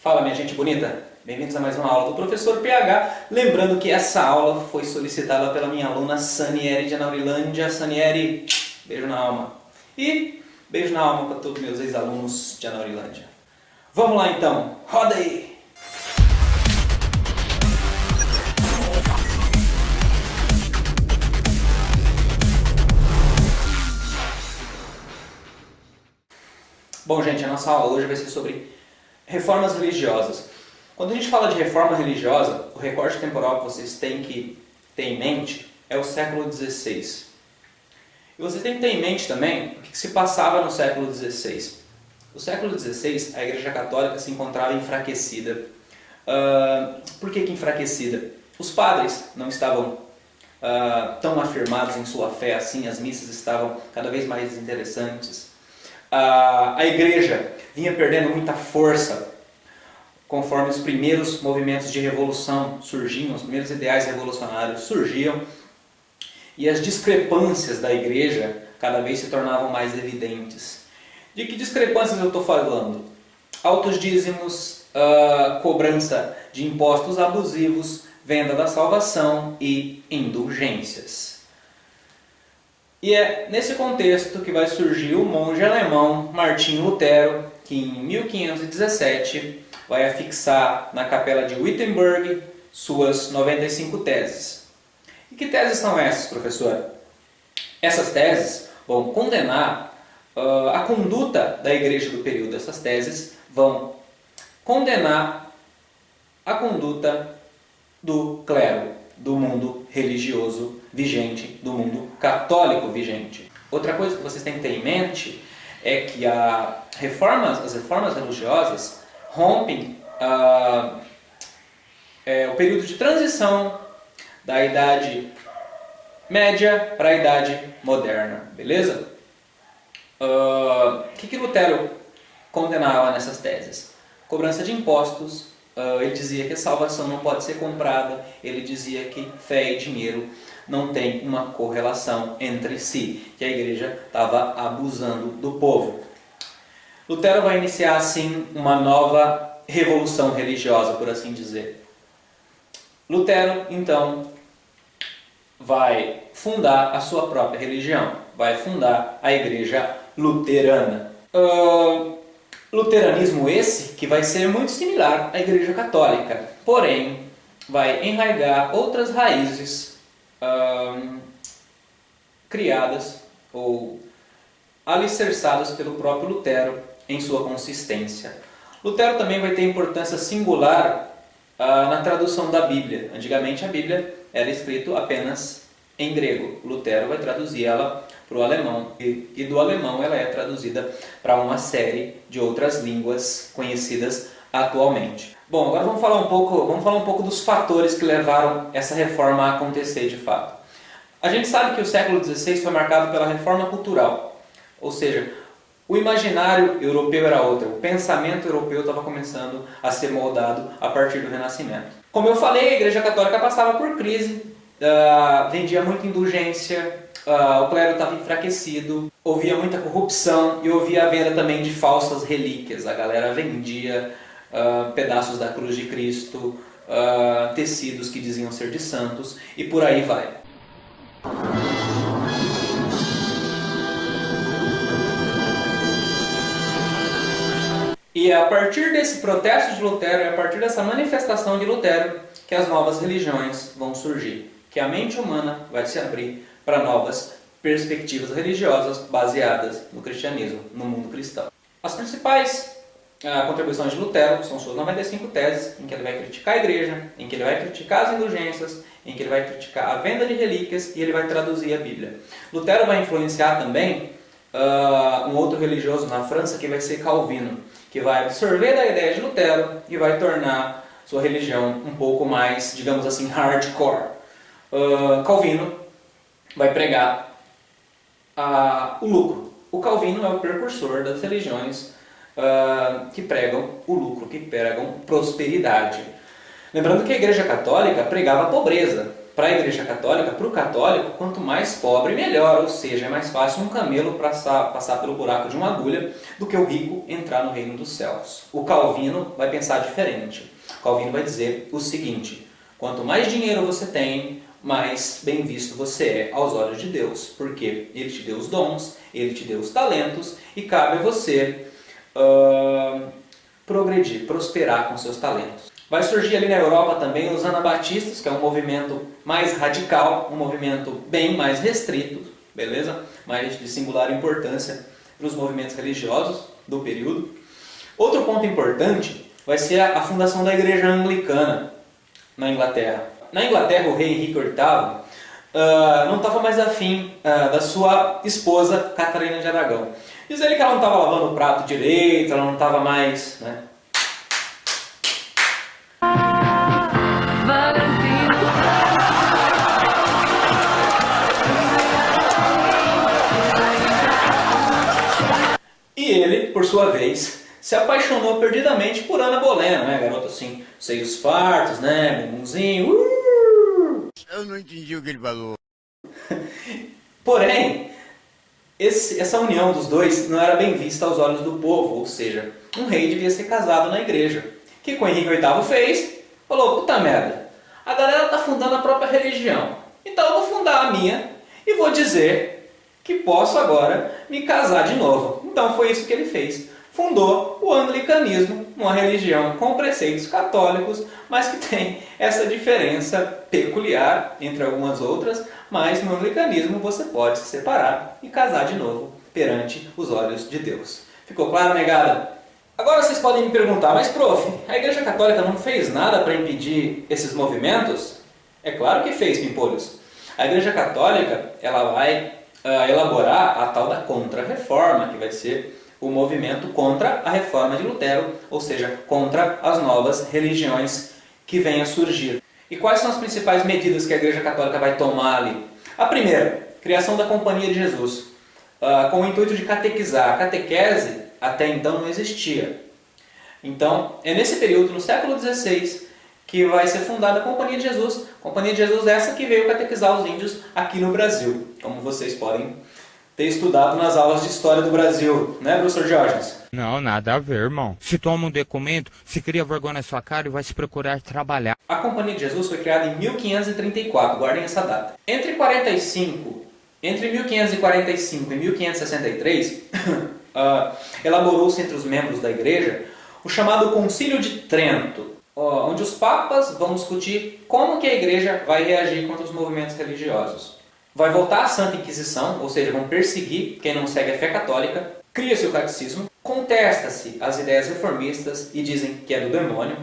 Fala, minha gente bonita! Bem-vindos a mais uma aula do Professor PH. Lembrando que essa aula foi solicitada pela minha aluna Sanieri de Anaurilândia. Sanieri, beijo na alma. E beijo na alma para todos meus ex-alunos de Anaurilândia. Vamos lá então, roda aí! Bom, gente, a nossa aula hoje vai ser sobre reformas religiosas. Quando a gente fala de reforma religiosa, o recorte temporal que vocês têm que ter em mente é o século XVI. E vocês têm que ter em mente também o que se passava no século XVI. No século XVI, a Igreja Católica se encontrava enfraquecida. Por que enfraquecida? Os padres não estavam tão afirmados em sua fé assim, as missas estavam cada vez mais interessantes. A Igreja vinha perdendo muita força conforme os primeiros movimentos de revolução surgiam, os primeiros ideais revolucionários surgiam, e as discrepâncias da Igreja cada vez se tornavam mais evidentes. De que discrepâncias eu estou falando? Altos dízimos, cobrança de impostos abusivos, venda da salvação e indulgências. E é nesse contexto que vai surgir o monge alemão Martinho Lutero, que em 1517 vai afixar na capela de Wittenberg suas 95 teses. E que teses são essas, professor? Essas teses vão condenar a conduta da igreja do período. Essas teses vão condenar a conduta do clero, do mundo religioso vigente, do mundo católico vigente. Outra coisa que vocês têm que ter em mente é que as reformas religiosas rompem o período de transição da Idade Média para a Idade Moderna, beleza? O que Lutero condenava nessas teses? Cobrança de impostos. Ele dizia que a salvação não pode ser comprada. Ele dizia que fé e dinheiro não tem uma correlação entre si, que a igreja estava abusando do povo. Lutero vai iniciar assim uma nova revolução religiosa, por assim dizer. Lutero, então, vai fundar a sua própria religião, vai fundar a Igreja Luterana. Luteranismo esse que vai ser muito similar à Igreja Católica, porém vai enraigar outras raízes criadas ou alicerçadas pelo próprio Lutero em sua consistência. Lutero também vai ter importância singular na tradução da Bíblia. Antigamente a Bíblia era escrita apenas em grego. Lutero vai traduzir ela para o alemão e do alemão ela é traduzida para uma série de outras línguas conhecidas atualmente. Bom, agora vamos falar um pouco dos fatores que levaram essa reforma a acontecer de fato. A gente sabe que o século XVI foi marcado pela reforma cultural, ou seja, o imaginário europeu era outro, o pensamento europeu estava começando a ser moldado a partir do Renascimento. Como eu falei, a Igreja Católica passava por crise, vendia muita indulgência, o clero estava enfraquecido, havia muita corrupção e havia a venda também de falsas relíquias. A galera vendia pedaços da cruz de Cristo, tecidos que diziam ser de santos e por aí vai. E é a partir desse protesto de Lutero, é a partir dessa manifestação de Lutero, que as novas religiões vão surgir. Que a mente humana vai se abrir para novas perspectivas religiosas baseadas no cristianismo, no mundo cristão. As principais contribuições de Lutero são suas 95 teses, em que ele vai criticar a igreja, em que ele vai criticar as indulgências, em que ele vai criticar a venda de relíquias e ele vai traduzir a Bíblia. Lutero vai influenciar também um outro religioso na França, que vai ser Calvino, que vai absorver da ideia de Lutero e vai tornar sua religião um pouco mais, digamos assim, hardcore. Calvino vai pregar o lucro. O Calvino é o precursor das religiões que pregam o lucro, que pregam prosperidade. Lembrando que a Igreja Católica pregava a pobreza. para a Igreja Católica, para o católico, quanto mais pobre, melhor. Ou seja, é mais fácil um camelo passar pelo buraco de uma agulha do que o rico entrar no reino dos céus. O Calvino vai pensar diferente. O Calvino vai dizer o seguinte: quanto mais dinheiro você tem, mais bem visto você é aos olhos de Deus. Porque Ele te deu os dons, Ele te deu os talentos e cabe a você progredir, prosperar com seus talentos. Vai surgir ali na Europa também os anabatistas, que é um movimento mais radical, um movimento bem mais restrito, beleza? Mas de singular importância para os movimentos religiosos do período. Outro ponto importante vai ser a fundação da Igreja Anglicana na Inglaterra. Na Inglaterra, o rei Henrique VIII não estava mais afim da sua esposa Catarina de Aragão. Diz ele que ela não estava lavando o prato direito, ela não estava mais, né? E ele, por sua vez, se apaixonou perdidamente por Ana Bolena, né? Garota assim, seios fartos, né? Bumbumzinho. Eu não entendi o que ele falou. Porém, essa união dos dois não era bem vista aos olhos do povo, ou seja, um rei devia ser casado na igreja. O que o Henrique VIII fez? Falou, puta merda, a galera está fundando a própria religião, então eu vou fundar a minha e vou dizer que posso agora me casar de novo. Então foi isso que ele fez. Fundou o anglicanismo, uma religião com preceitos católicos, mas que tem essa diferença peculiar entre algumas outras, mas no anglicanismo você pode se separar e casar de novo perante os olhos de Deus. Ficou claro, negada? Agora vocês podem me perguntar, mas prof, a Igreja Católica não fez nada para impedir esses movimentos? É claro que fez, pimpolhos. A Igreja Católica ela vai elaborar a tal da Contra-Reforma, que vai ser o movimento contra a reforma de Lutero, ou seja, contra as novas religiões que vêm a surgir. E quais são as principais medidas que a Igreja Católica vai tomar ali? A primeira, criação da Companhia de Jesus, com o intuito de catequizar. A catequese até então não existia. Então, é nesse período, no século XVI, que vai ser fundada a Companhia de Jesus. A Companhia de Jesus é essa que veio catequizar os índios aqui no Brasil, como vocês podem ter estudado nas aulas de História do Brasil, né, professor Diógenes? Não, nada a ver, irmão. Se toma um documento, se cria vergonha na sua cara e vai se procurar trabalhar. A Companhia de Jesus foi criada em 1534, guardem essa data. Entre 1545 e 1563, elaborou-se entre os membros da igreja o chamado Concílio de Trento, onde os papas vão discutir como que a igreja vai reagir contra os movimentos religiosos. Vai voltar à Santa Inquisição, ou seja, vão perseguir quem não segue a fé católica, cria-se o catecismo, contesta-se as ideias reformistas e dizem que é do demônio.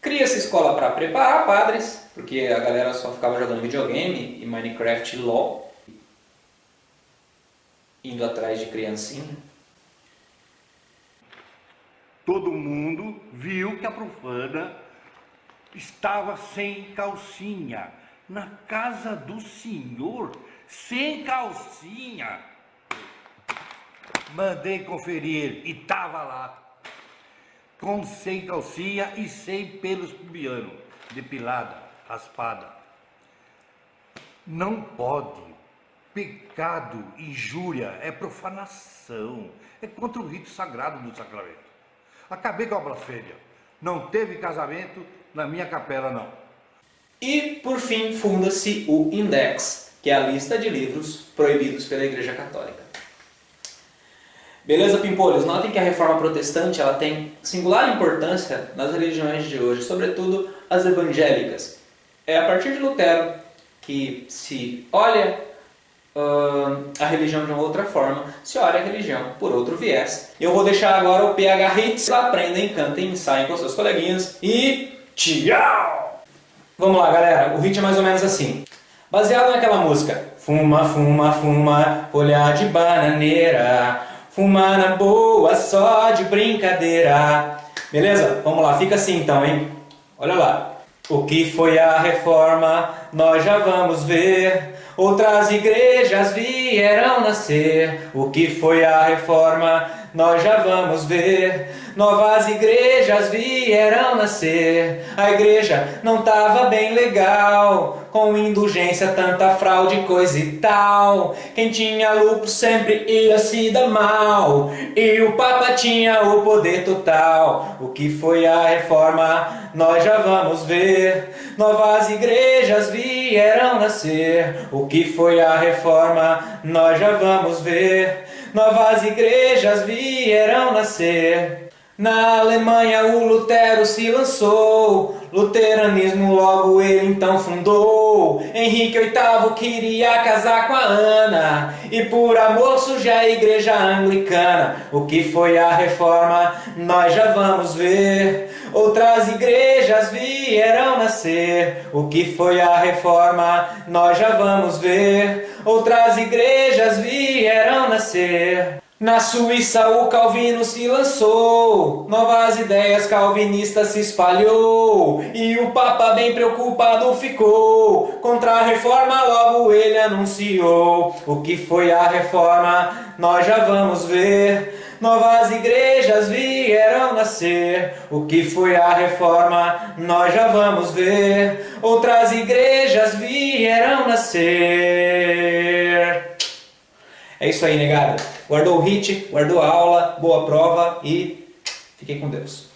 Cria-se escola para preparar padres, porque a galera só ficava jogando videogame e Minecraft e LOL, indo atrás de criancinha. Todo mundo viu que a profana estava sem calcinha, na casa do senhor, sem calcinha. Mandei conferir e estava lá, sem calcinha e sem pelos pubianos, depilada, raspada. Não pode. Pecado, injúria, é profanação, é contra o rito sagrado do sacramento. Acabei com a blasfêmia. Não teve casamento na minha capela, não. E, por fim, funda-se o Index, que é a lista de livros proibidos pela Igreja Católica. Beleza, pimpolhos? Notem que a reforma protestante ela tem singular importância nas religiões de hoje, sobretudo as evangélicas. É a partir de Lutero que se olha a religião de uma outra forma, se olha a religião por outro viés. Eu vou deixar agora o PH Hits. Aprendem, cantem, ensaiem com seus coleguinhas e tchau! Vamos lá, galera. O hit é mais ou menos assim. Baseado naquela música Fuma, fuma, fuma, olhar de bananeira, fumar na boa, só de brincadeira. Beleza? Vamos lá, fica assim então, hein? Olha lá. O que foi a reforma, nós já vamos ver. Outras igrejas vieram nascer. O que foi a reforma, nós já vamos ver. Novas igrejas vieram nascer. A igreja não tava bem legal, com indulgência, tanta fraude, coisa e tal. Quem tinha lucro sempre ia se dar mal, e o Papa tinha o poder total. O que foi a reforma, nós já vamos ver. Novas igrejas vieram nascer. O que foi a reforma, nós já vamos ver. Novas igrejas vieram nascer. Na Alemanha o Lutero se lançou, luteranismo logo ele então fundou. Henrique VIII queria casar com a Ana, e por amor surge a igreja anglicana. O que foi a reforma, nós já vamos ver. Outras igrejas vieram nascer. O que foi a reforma, nós já vamos ver. Outras igrejas vieram nascer. Na Suíça o Calvino se lançou, novas ideias calvinistas se espalhou, e o Papa bem preocupado ficou, contra a reforma logo ele anunciou. O que foi a reforma, nós já vamos ver. Novas igrejas vieram nascer. O que foi a reforma, nós já vamos ver. Outras igrejas vieram nascer. É isso aí, negada. Guardou o hit, guardou a aula, boa prova e fiquem com Deus.